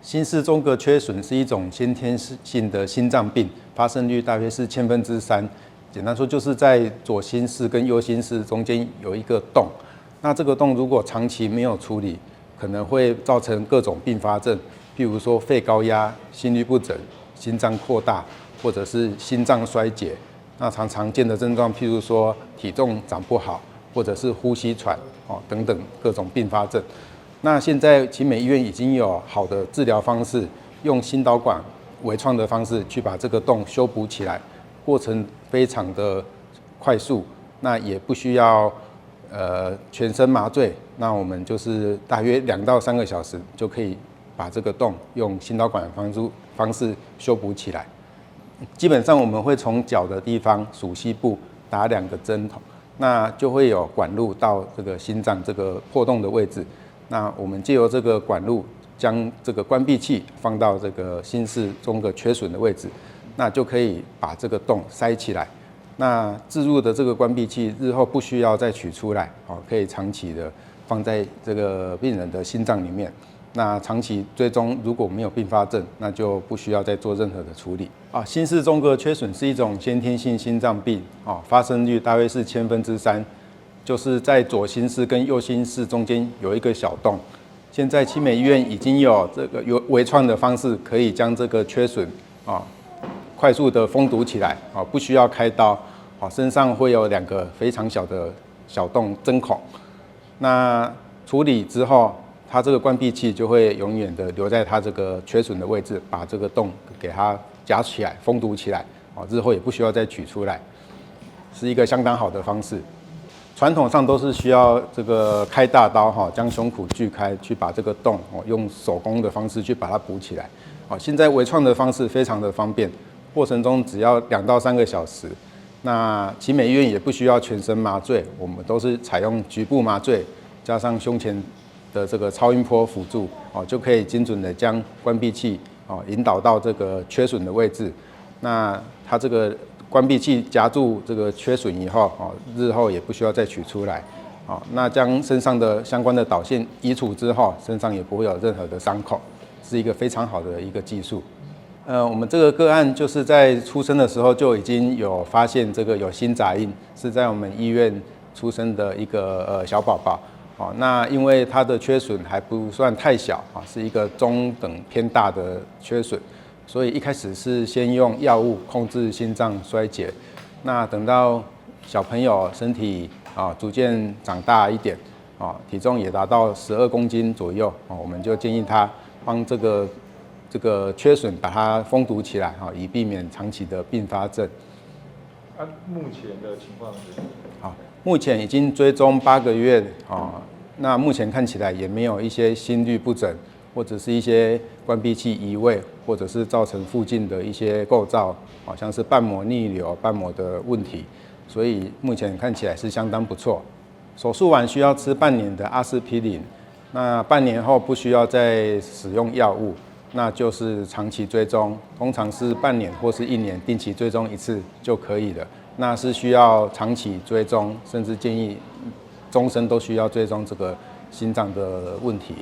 心室中隔缺损是一种先天性的心脏病，发生率大约是3%。简单说，就是在左心室跟右心室中间有一个洞。那这个洞如果长期没有处理，可能会造成各种并发症，譬如说肺高压、心律不整、心脏扩大，或者是心脏衰竭。那常见的症状，譬如说体重长不好，或者是呼吸喘等等各种并发症。那现在奇美医院已经有好的治疗方式，用心导管微创的方式去把这个洞修补起来，过程非常的快速，那也不需要全身麻醉，那我们就是大约2到3个小时就可以把这个洞用心导管的方式修补起来。基本上我们会从脚的地方属膝部打2个针头，那就会有管路到这个心脏这个破洞的位置。那我们借由这个管路，将这个关闭器放到这个心室中隔缺损的位置，那就可以把这个洞塞起来。那置入的这个关闭器日后不需要再取出来，可以长期的放在这个病人的心脏里面。那长期追踪如果没有并发症，那就不需要再做任何的处理。心室中隔缺损是一种先天性心脏病，发生率大约是3%。就是在左心室跟右心室中间有一个小洞，现在奇美医院已经有这个微创的方式，可以将这个缺损快速的封堵起来，不需要开刀，身上会有2个非常小的小洞针孔。那处理之后，它这个关闭器就会永远的留在它这个缺损的位置，把这个洞给它夹起来，封堵起来，日后也不需要再取出来，是一个相当好的方式。传统上都是需要这个开大刀将胸骨锯开，去把这个洞用手工的方式去把它补起来。现在微创的方式非常的方便，过程中只要2到3个小时。那奇美医院也不需要全身麻醉，我们都是采用局部麻醉，加上胸前的这个超音波辅助，就可以精准的将关闭器引导到这个缺损的位置。那它这个关闭器夹住这个缺损以后，日后也不需要再取出来。那将身上的相关的导线移除之后，身上也不会有任何的伤口，是一个非常好的一个技术。我们这个个案就是在出生的时候就已经有发现这个有心杂音，是在我们医院出生的一个小宝宝。那因为它的缺损还不算太小，是一个中等偏大的缺损。所以一开始是先用药物控制心脏衰竭，那等到小朋友身体逐渐长大一点，体重也达到12公斤左右，我们就建议他帮这个缺损把它封堵起来，以避免长期的并发症。目前的情况是？目前已经追踪8个月，那目前看起来也没有一些心律不整，或者是一些关闭器移位，或者是造成附近的一些构造，好像是瓣膜逆流、瓣膜的问题，所以目前看起来是相当不错。手术完需要吃半年的阿司匹林，那半年后不需要再使用药物，那就是长期追踪，通常是半年或是1年定期追踪1次就可以了。那是需要长期追踪，甚至建议终身都需要追踪这个心脏的问题。